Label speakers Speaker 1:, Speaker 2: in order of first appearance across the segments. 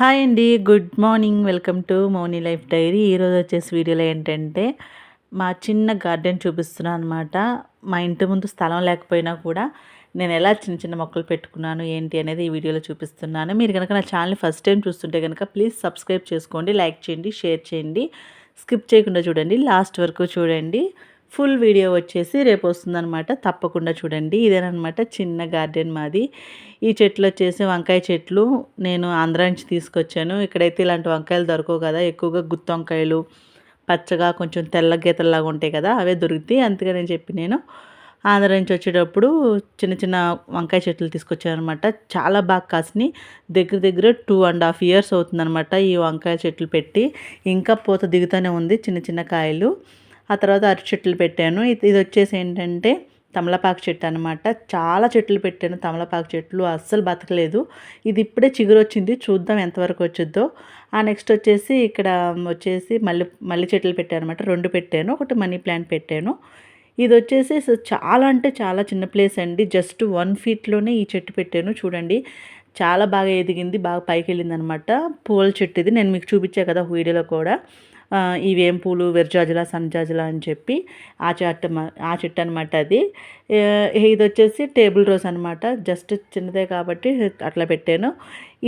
Speaker 1: Hi అండి. Good morning. Welcome to Mouni life diary. ఈరోజు వచ్చేసి వీడియోలో ఏంటంటే మా చిన్న గార్డెన్ చూపిస్తున్నాను అనమాట. మా ఇంటి ముందు స్థలం లేకపోయినా కూడా నేను ఎలా చిన్న చిన్న మొక్కలు పెట్టుకున్నాను ఏంటి అనేది ఈ వీడియోలో చూపిస్తున్నాను. మీరు కనుక నా ఛానల్ని ఫస్ట్ టైం చూస్తుంటే కనుక ప్లీజ్ సబ్స్క్రైబ్ చేసుకోండి, లైక్ చేయండి, షేర్ చేయండి, స్కిప్ చేయకుండా చూడండి, లాస్ట్ వరకు చూడండి. ఫుల్ వీడియో వచ్చేసి రేపు వస్తుందనమాట. తప్పకుండా చూడండి. ఇదేనమాట చిన్న గార్డెన్ మాది. ఈ చెట్లు వచ్చేసి వంకాయ చెట్లు నేను ఆంధ్రా నుంచి తీసుకొచ్చాను. ఇక్కడైతే ఇలాంటి వంకాయలు దొరకవు కదా, ఎక్కువగా గుత్తి వంకాయలు పచ్చగా కొంచెం తెల్ల గీతల్లాగా ఉంటాయి కదా, అవే దొరుకుతాయి. అందుకని చెప్పి నేను ఆంధ్ర నుంచి వచ్చేటప్పుడు చిన్న చిన్న వంకాయ చెట్లు తీసుకొచ్చాను అనమాట. చాలా బాగా కాసినాయి. దగ్గర దగ్గర 2.5 years అవుతుందనమాట ఈ వంకాయ చెట్లు పెట్టి. ఇంకా పూత దిగుతూనే ఉంది, చిన్న చిన్న కాయలు. ఆ తర్వాత అరటి చెట్లు పెట్టాను. ఇది వచ్చేసి ఏంటంటే తమలపాకు చెట్టు అనమాట. చాలా చెట్లు పెట్టాను తమలపాకు చెట్లు, అస్సలు బతకలేదు. ఇది ఇప్పుడే చిగురు వచ్చింది, చూద్దాం ఎంతవరకు వచ్చిద్దో. నెక్స్ట్ వచ్చేసి ఇక్కడ వచ్చేసి మల్లి చెట్లు పెట్టాను అనమాట. 2 పెట్టాను, ఒకటి మనీ ప్లాంట్ పెట్టాను. ఇది వచ్చేసి చాలా అంటే చాలా చిన్న ప్లేస్ అండి. జస్ట్ 1 feetలోనే ఈ చెట్టు పెట్టాను. చూడండి చాలా బాగా ఎదిగింది, బాగా పైకి వెళ్ళింది అనమాట. పూల చెట్టు ఇది నేను మీకు చూపించా కదా వీడియోలో కూడా. ఇవేం పూలు, వెర్జాజులా సన్జాజులా అని చెప్పి ఆ చెట్టు అనమాట అది. ఇది వచ్చేసి టేబుల్ రోజ్ అనమాట. జస్ట్ చిన్నదే కాబట్టి అట్లా పెట్టాను.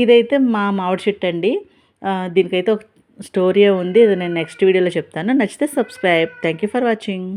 Speaker 1: ఇదైతే మా మామిడి చెట్టు అండి. దీనికైతే ఒక స్టోరీ ఉంది, అది నేను నెక్స్ట్ వీడియోలో చెప్తాను. నచ్చితే subscribe. Thank you for watching.